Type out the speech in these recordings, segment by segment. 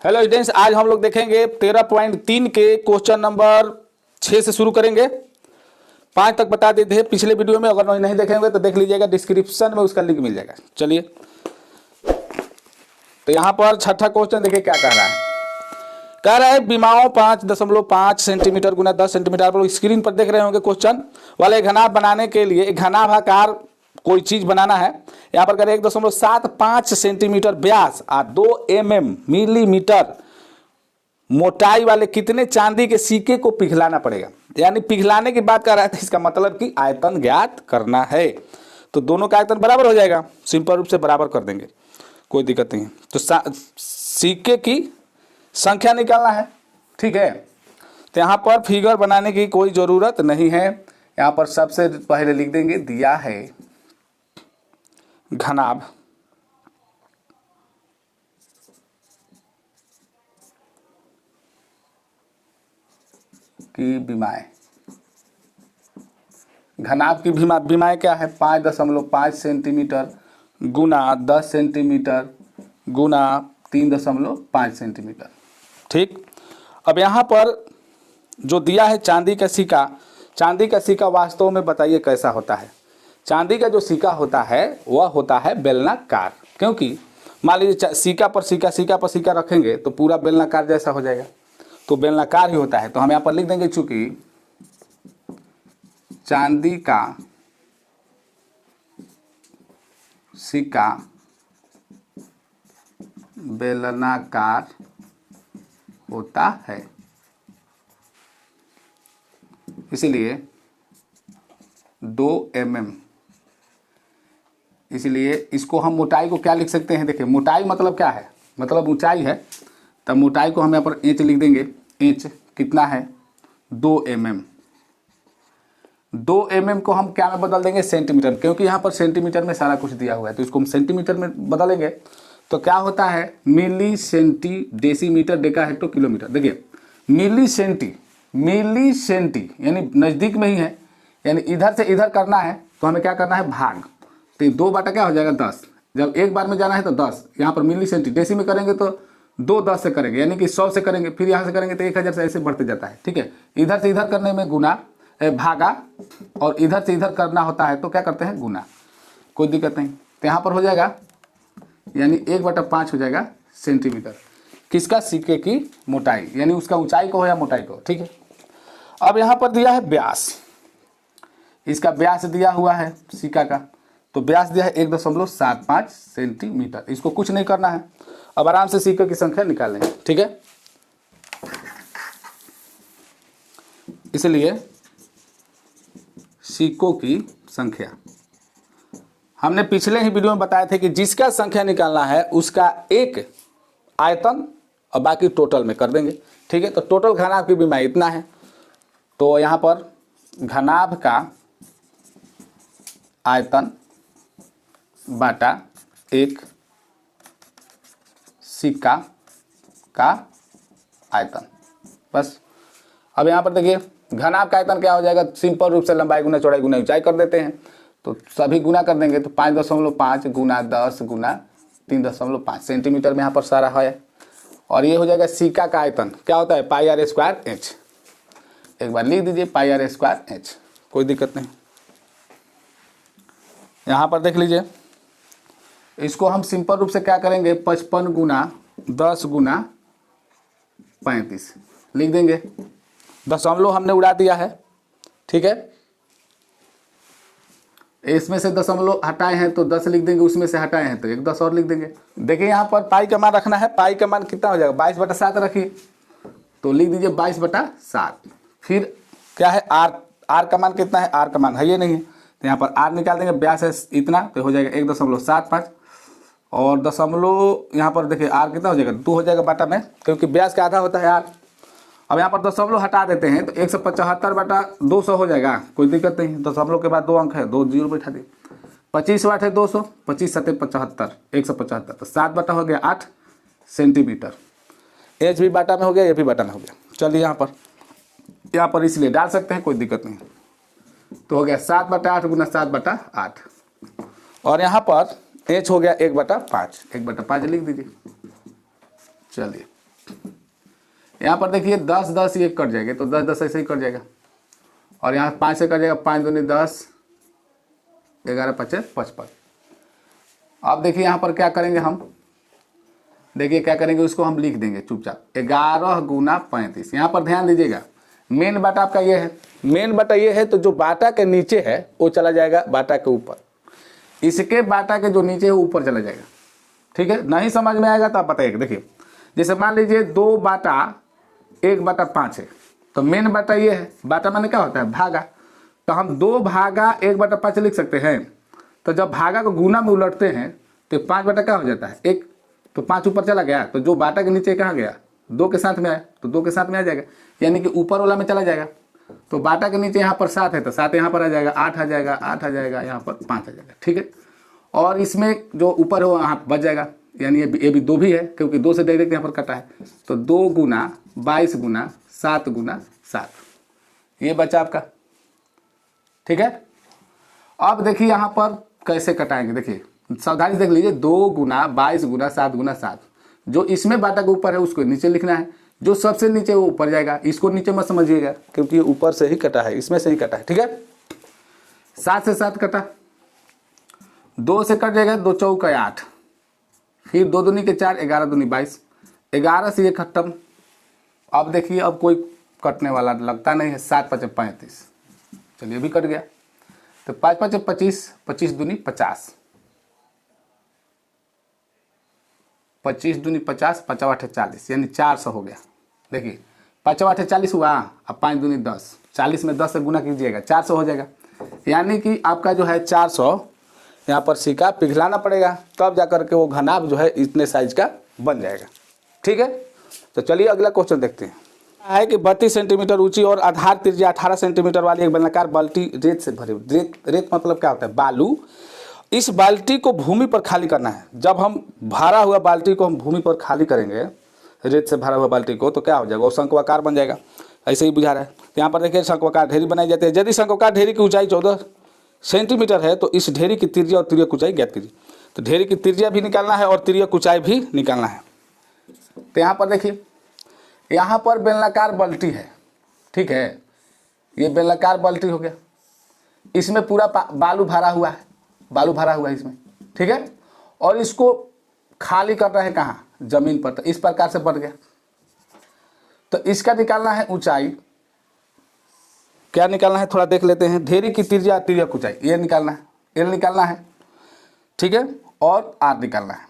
Hello students, आज हम लोग देखेंगे 13.3 के क्वेश्चन नंबर 6 से शुरू करेंगे। 5 तक बता देते हैं पिछले वीडियो में, अगर नहीं देखेंगे तो देख लीजिएगा, डिस्क्रिप्शन में उसका लिंक मिल जाएगा। चलिए, तो यहाँ पर छठा क्वेश्चन देखिए क्या कह रहा है। कह रहा है विमाओं 5.5 सेंटीमीटर गुना 10 सेंटीमीटर। आप लोग स्क्रीन पर देख रहे होंगे क्वेश्चन वाले घनाभ बनाने के लिए एक घनाभाकार कोई चीज बनाना है। यहाँ पर करें 1.75 सेंटीमीटर व्यास और 2 मिलीमीटर मोटाई वाले कितने चांदी के सिक्के को पिघलाना पड़ेगा। यानी पिघलाने की बात कर रहा है, तो इसका मतलब कि आयतन ज्ञात करना है। तो दोनों का आयतन बराबर हो जाएगा, सिंपल रूप से बराबर कर देंगे, कोई दिक्कत नहीं। तो सिक्के की संख्या निकालना है, ठीक है। तो यहाँ पर फिगर बनाने की कोई जरूरत नहीं है। यहाँ पर सबसे पहले लिख देंगे दिया है घनाभ की विमाएं। घनाभ की विमाएं क्या है? 5.5 सेंटीमीटर गुना 10 सेंटीमीटर गुना 3.5 सेंटीमीटर, ठीक। अब यहाँ पर जो दिया है चांदी का सिक्का, चांदी का सिक्का वास्तव में बताइए कैसा होता है। चांदी का जो सिक्का होता है वह होता है बेलनाकार, क्योंकि मान लीजिए सिक्का पर सिक्का रखेंगे तो पूरा बेलनाकार जैसा हो जाएगा, तो बेलनाकार ही होता है। तो हम यहाँ पर लिख देंगे चूंकि चांदी का सिक्का बेलनाकार होता है, इसलिए 2 इसलिए इसको हम मोटाई को क्या लिख सकते हैं? देखिए, मोटाई मतलब क्या है? मतलब ऊंचाई है। तब मोटाई को हम यहाँ पर इंच लिख देंगे। इंच कितना है? 2 mm को हम क्या में बदल देंगे? सेंटीमीटर, क्योंकि यहाँ पर सेंटीमीटर में सारा कुछ दिया हुआ है, तो इसको हम सेंटीमीटर में बदलेंगे तो क्या होता है? Milli centi decimetre deca hecto kilometre. देखिए, मिली सेंटी यानी नज़दीक में ही है, यानी इधर से इधर करना है तो हमें क्या करना है? भाग। तो 2 बटा क्या हो जाएगा? 10। जब एक बार में जाना है तो 10, यहाँ पर मिली सेंटी, डेसी में करेंगे तो 2 10 से करेंगे, यानी कि 100 से करेंगे, फिर यहाँ से करेंगे तो 1000 से, ऐसे बढ़ते जाता है, ठीक है। इधर से इधर करने में गुना भागा, और इधर से इधर करना होता है तो क्या करते हैं? गुना। कोई दिक्कत नहीं। तो यहाँ पर हो जाएगा यानी 1/5 हो जाएगा सेंटीमीटर। किसका? सिक्के की मोटाई, यानी उसका ऊंचाई को हो या मोटाई को, ठीक है। अब यहाँ पर दिया है व्यास, इसका व्यास दिया हुआ है सिक्का का, तो व्यास दिया है 1.75 सेंटीमीटर। इसको कुछ नहीं करना है, अब आराम से सिक्के की संख्या निकाल लेंगे, ठीक है। इसलिए सिक्कों की संख्या हमने पिछले ही वीडियो में बताया था कि जिसका संख्या निकालना है उसका एक आयतन और बाकी टोटल में कर देंगे, ठीक है। तो टोटल घनाभ की विमाएं इतना है, तो यहाँ पर घनाभ का आयतन बाटा एक सिक्का का आयतन, बस। अब यहाँ पर देखिए घनाभ का आयतन क्या हो जाएगा? सिंपल रूप से लंबाई गुना चौड़ाई गुना ऊंचाई कर देते हैं, तो सभी गुना कर देंगे। तो 5.5 गुना 10 गुना 3.5 सेंटीमीटर में यहाँ पर सारा है। और ये हो जाएगा सिक्का का आयतन, क्या होता है? πr²h। एक बार लिख दीजिए πr²h, कोई दिक्कत नहीं। यहाँ पर देख लीजिए, इसको हम सिंपल रूप से क्या करेंगे? 55 गुना 10 गुना 35 लिख देंगे। दशमलव हमने उड़ा दिया है, ठीक है। इसमें से दशमलव हटाए हैं तो 10 लिख देंगे, उसमें से हटाए हैं तो 1 10 और लिख देंगे। देखिए यहाँ पर पाई का मान रखना है, पाई का मान कितना हो जाएगा? 22/7 रखिए, तो लिख दीजिए 22/7। फिर क्या है? आर का मान कितना है? आर का मान है ये नहीं है, तो यहाँ पर आर निकाल देंगे। व्यास है इतना, तो हो जाएगा 1.75, और दशमलव यहाँ पर देखिए आर कितना हो जाएगा? 2 हो जाएगा बाटा में, क्योंकि व्यास का आधा होता है आर। अब यहाँ पर दशमलव हटा देते हैं तो 175/200 हो जाएगा, कोई दिक्कत नहीं। दशमलव के बाद 2 अंक है, 2 जीरो बैठा दिए। 25 वाट है 200, 25 7 75, 175, तो 7 बटा हो गया 8 सेंटीमीटर। एच भी बाटा में हो गया, ये भी बाटा में हो गया। चलिए यहाँ पर इसलिए डाल सकते हैं, कोई दिक्कत नहीं। तो हो गया 7/8 गुना 7/8, और यहाँ पर एच हो गया 1/5, 1/5 लिख दीजिए। चलिए यहाँ पर देखिए 10 10 ये कट जाएगा, तो 10 10 ऐसे ही कट जाएगा, और यहाँ 5 से कट जाएगा, 5 दूनी 10, 11 5 55। अब देखिए यहाँ पर क्या करेंगे हम, देखिए क्या करेंगे, उसको हम लिख देंगे चुपचाप, 11 गुना 35। यहाँ पर ध्यान दीजिएगा, मेन बाटा आपका ये है, मेन बाटा ये है, तो जो बाटा के नीचे है वो चला जाएगा बाटा के ऊपर, इसके बाटा के जो नीचे है ऊपर चला जाएगा। ठीक है, नहीं समझ में आएगा तो आप बताइएगा। देखिए जैसे मान लीजिए 2 बाटा 1 बाटा 5 है, तो मेन बाटा ये है, बाटा माने क्या होता है, भागा, तो हम 2 भागा 1 बाटा 5 लिख सकते हैं। तो जब भागा को गुना में उलटते हैं तो 5 बाटा क्या हो जाता है 1, तो 5 ऊपर चला गया, तो जो बाटा के नीचे कहाँ गया, 2 के साथ में आया, तो 2 के साथ में आ जाएगा, यानी कि ऊपर वाला में चला जाएगा। तो बाटा के नीचे यहाँ पर 7 है, तो 7 यहाँ पर आ जाएगा, 8 आ जाएगा, 8 आ जाएगा, यहाँ पर 5 आ जाएगा। ठीक है, और इसमें जो ऊपर है वो यहाँ बच जाएगा, यानी ये भी 2 भी है, क्योंकि 2 से डायरेक्ट यहाँ पर कटा है, तो 2 गुना 22 गुना 7 गुना 7, ये बचा आपका। ठीक है, अब देखिए यहाँ पर कैसे कटाएंगे, देखिए सावधानी से देख लीजिए, 2 गुना 22 गुना 7 गुना 7, जो इसमें बाटा के ऊपर है उसको नीचे लिखना है, जो सबसे नीचे वो ऊपर जाएगा, इसको नीचे मत समझिएगा क्योंकि ये ऊपर से ही कटा है, इसमें से ही कटा है। ठीक है, 7 से 7 कटा, 2 से कट जाएगा, 2 चौका 8, फिर 2 दूनी के 4, 11 दूनी 22, 11 से ये खत्म। अब देखिए अब कोई कटने वाला लगता नहीं है, 7 5 35, चलिए भी कट गया, तो 5 5 25, 25 दूनी 50, 25 दूनी 50, 5 8 40, यानी 400 हो गया। देखिए 5 8 40 हुआ, अब 5 दूनी 10, 40 में 10 से गुना कीजिएगा, 400 हो जाएगा, यानी कि आपका जो है 400 यहाँ पर सिक्का पिघलाना पड़ेगा, तब जा करके वो घनाभ जो है इतने साइज का बन जाएगा। ठीक है, तो चलिए अगला क्वेश्चन देखते हैं। है कि 32 सेंटीमीटर ऊंची और आधार त्रिज्या 18 सेंटीमीटर वाली एक बेलनाकार बाल्टी रेत से भरी, रेत मतलब क्या होता है, बालू। इस बाल्टी को भूमि पर खाली करना है। जब हम भरा हुआ बाल्टी को हम भूमि पर खाली करेंगे, रेत से भरा हुआ बाल्टी को, तो क्या हो जाएगा, वो शंक्वाकार बन जाएगा। ऐसे ही बुझा रहा है, तो यहाँ पर देखिए शंक्वाकार ढेरी बनाई जाती है। यदि शंक्वाकार ढेरी की ऊंचाई 14 सेंटीमीटर है तो इस ढेरी की त्रिज्या और तिर्यक ऊंचाई ज्ञात कीजिए। तो ढेरी की त्रिज्या भी निकालना है और तिर्यक ऊंचाई भी निकालना है। तो यहाँ पर देखिए, यहाँ पर बेलनाकार बाल्टी है, ठीक है, ये बेलनाकार बाल्टी हो गया, इसमें पूरा बालू भरा हुआ है, बालू भरा हुआ है इसमें। ठीक है, और इसको खाली करना है कहाँ, जमीन पर, तो इस प्रकार से बढ़ गया। तो इसका निकालना है ऊंचाई, क्या निकालना है थोड़ा देख लेते हैं। ढेरी की त्रिज्या तिर्यक ऊंचाई ये निकालना है, एल निकालना है। ठीक है, और आर निकालना है,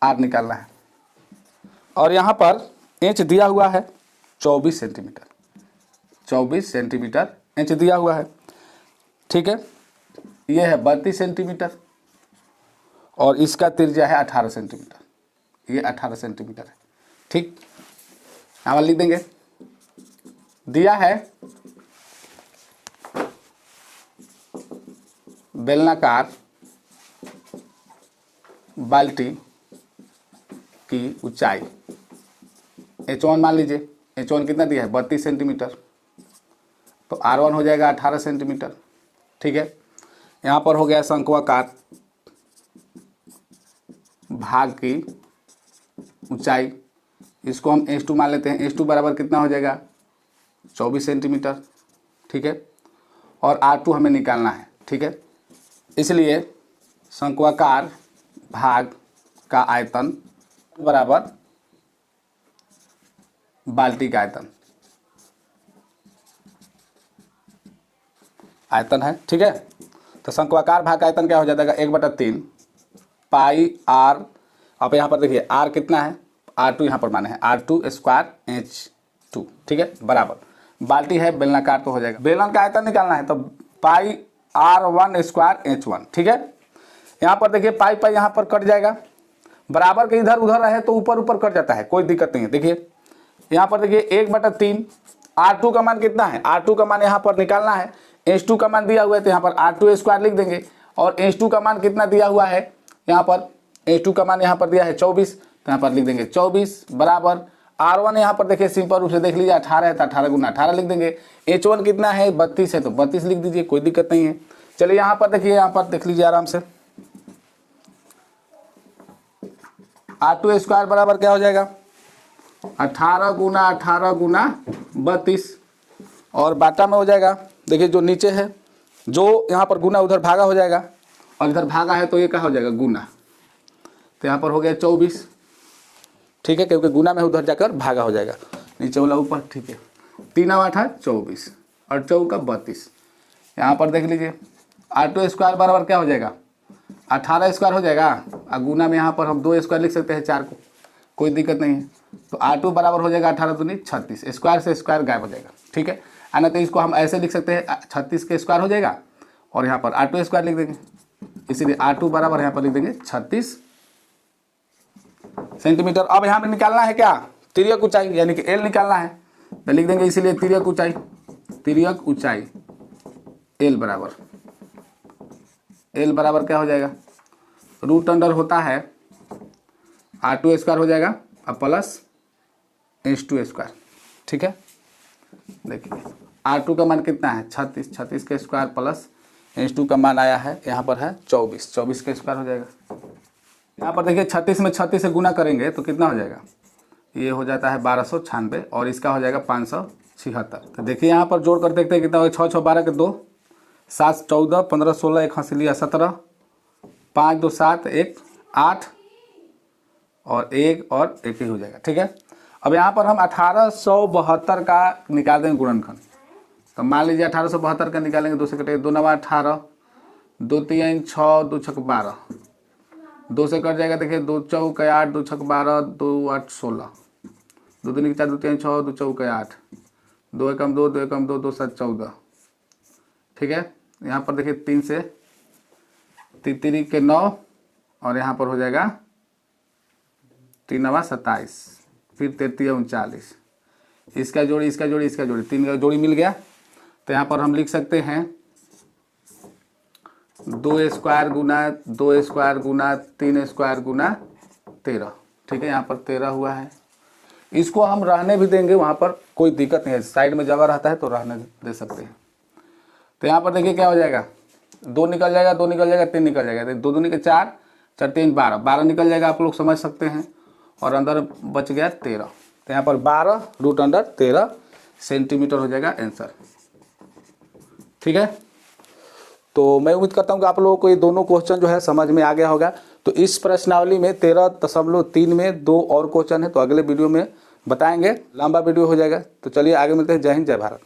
आर निकालना है। और यहाँ पर इंच दिया हुआ है 24 सेंटीमीटर, 24 सेंटीमीटर इंच दिया हुआ है। ठीक है, ये है 32 सेंटीमीटर और इसका त्रिज्या है 18 सेंटीमीटर, ये 18 सेंटीमीटर है। ठीक, यहाँ लिख देंगे, दिया है बेलनाकार बाल्टी की ऊंचाई H1 मान लीजिए, H1 कितना दिया है 32 सेंटीमीटर, तो R1 हो जाएगा 18 सेंटीमीटर। ठीक है, यहाँ पर हो गया शंक्वाकार भाग की ऊंचाई, इसको हम H2 मान लेते हैं। H2 बराबर कितना हो जाएगा 24 सेंटीमीटर। ठीक है, और R2 हमें निकालना है। ठीक है, इसलिए शंक्वाकार भाग का आयतन बराबर बाल्टी का आयतन, आयतन है। ठीक है, तो शंक्वाकार भाग का आयतन क्या हो जाएगा 1/3 पाई आर। अब यहाँ पर देखिए आर कितना है, R2 यहाँ पर माने है R2 स्क्वायर H2। ठीक है, बराबर बाल्टी है बेलनाकार तो हो जाएगा, बेलन का आयतन निकालना है तो पाई R1 स्क्वायर H1। ठीक है, यहाँ पर देखिए पाई पाई यहाँ पर कट जाएगा, बराबर के इधर उधर रहे तो ऊपर ऊपर कट जाता है, कोई दिक्कत नहीं है। देखिए यहाँ पर देखिए 1/3, R2 का मान कितना है, R2 का मान यहाँ पर निकालना है, H2 का मान दिया हुआ है तो यहाँ पर R2 स्क्वायर लिख देंगे, और H2 का मान कितना दिया हुआ है, यहाँ पर H2 का मान यहाँ पर दिया है 24, तो यहाँ पर लिख देंगे 24 बराबर R1 यहाँ पर देखिए सिंपल रूप से देख लीजिए 18 है तो 18 गुना 18 लिख देंगे। H1 कितना है 32 है तो 32 लिख दीजिए, कोई दिक्कत नहीं है। चलिए यहाँ पर देखिए, यहाँ पर देख लीजिए आराम से, R2 स्क्वायर बराबर क्या हो जाएगा 18 गुना 18 गुना 32 और बाटा में हो जाएगा। देखिए जो नीचे है, जो यहाँ पर गुना उधर भागा हो जाएगा और इधर भागा है तो ये क्या हो जाएगा गुना, तो यहाँ पर हो गया 24। ठीक है, क्योंकि गुना में उधर जाकर भागा हो जाएगा, नीचे वाला ऊपर। ठीक है, 3 8 24 और 4 32। यहाँ पर देख लीजिए R2 स्क्वायर बराबर क्या हो जाएगा 18 स्क्वायर हो जाएगा और गुना में यहाँ पर हम 2 स्क्वायर लिख सकते हैं 4 को, कोई दिक्कत नहीं है। तो R2 बराबर हो जाएगा 18 दूनी 36, स्क्वायर से स्क्वायर गायब हो जाएगा। ठीक है, ना तो इसको हम ऐसे लिख सकते हैं 36 के स्क्वायर हो जाएगा और यहाँ पर R2 स्क्वायर लिख देंगे, इसीलिए R2 बराबर यहाँ पर लिख देंगे 36 सेंटीमीटर। अब यहाँ पे निकालना है क्या तिर्यक ऊंचाई, यानी कि L निकालना है, तो लिख देंगे इसीलिए तिर्यक ऊंचाई L बराबर क्या हो जाएगा, रूट अंडर होता है R2 स्क्वायर हो जाएगा अब प्लस H2 स्क्वायर। ठीक है, देखिए R2 का मान कितना है 36, 36 के स्क्वायर प्लस H2 का मान आया है यहाँ पर है 24, 24 के स्क्वायर हो जाएगा। यहाँ पर देखिए 36 में 36 से गुना करेंगे तो कितना हो जाएगा, ये हो जाता है 1296 और इसका हो जाएगा 576। तो देखिए यहाँ पर जोड़ कर देखते हैं कितना होगा, 6 6 12 के 2, 7 14 15 16 1 हाथ लिया 17, 5 2 7 1 8 और 1 और 1 ही हो जाएगा। ठीक है, अब यहाँ पर हम 1872 का निकाल देंगे गुणनखंड। तो मान लीजिए 1872 का निकालेंगे, 2 से कटेगा 2 9 18, 2 3 6 2 6 12, 2 से कट जाएगा। देखिए 2 4 8 2 6 12 2 8 16, 2 3 4 2 3 6 2 4 8, 2 1 2 2 1 2 2 7 14। ठीक है, यहाँ पर देखिए 3 से 3 के 9 और यहाँ पर हो जाएगा 3 9 27, फिर 33 39, इसका जोड़ी इसका जोड़ी इसका जोड़ी 3 का जोड़ी मिल गया। तो यहाँ पर हम लिख सकते हैं 2 स्क्वायर गुना 2 स्क्वायर गुना 3 स्क्वायर गुना 13। ठीक है, यहाँ पर 13 हुआ है, इसको हम रहने भी देंगे, वहाँ पर कोई दिक्कत नहीं है, साइड में जगह रहता है तो रहने दे सकते हैं। तो यहाँ पर देखिए क्या हो जाएगा, 2 निकल जाएगा 2 निकल जाएगा 3 निकल जाएगा, 2 दूनी के 4 4 3 12, 12 निकल जाएगा, आप लोग समझ सकते हैं, और अंदर बच गया 13। तो यहाँ पर 12 रूट अंडर 13 सेंटीमीटर हो जाएगा आंसर। ठीक है, तो मैं उम्मीद करता हूँ कि आप लोगों को ये दोनों क्वेश्चन जो है समझ में आ गया होगा। तो इस प्रश्नावली में 13.3 में 2 और क्वेश्चन है, तो अगले वीडियो में बताएंगे, लंबा वीडियो हो जाएगा। तो चलिए आगे मिलते हैं, जय हिंद जय भारत।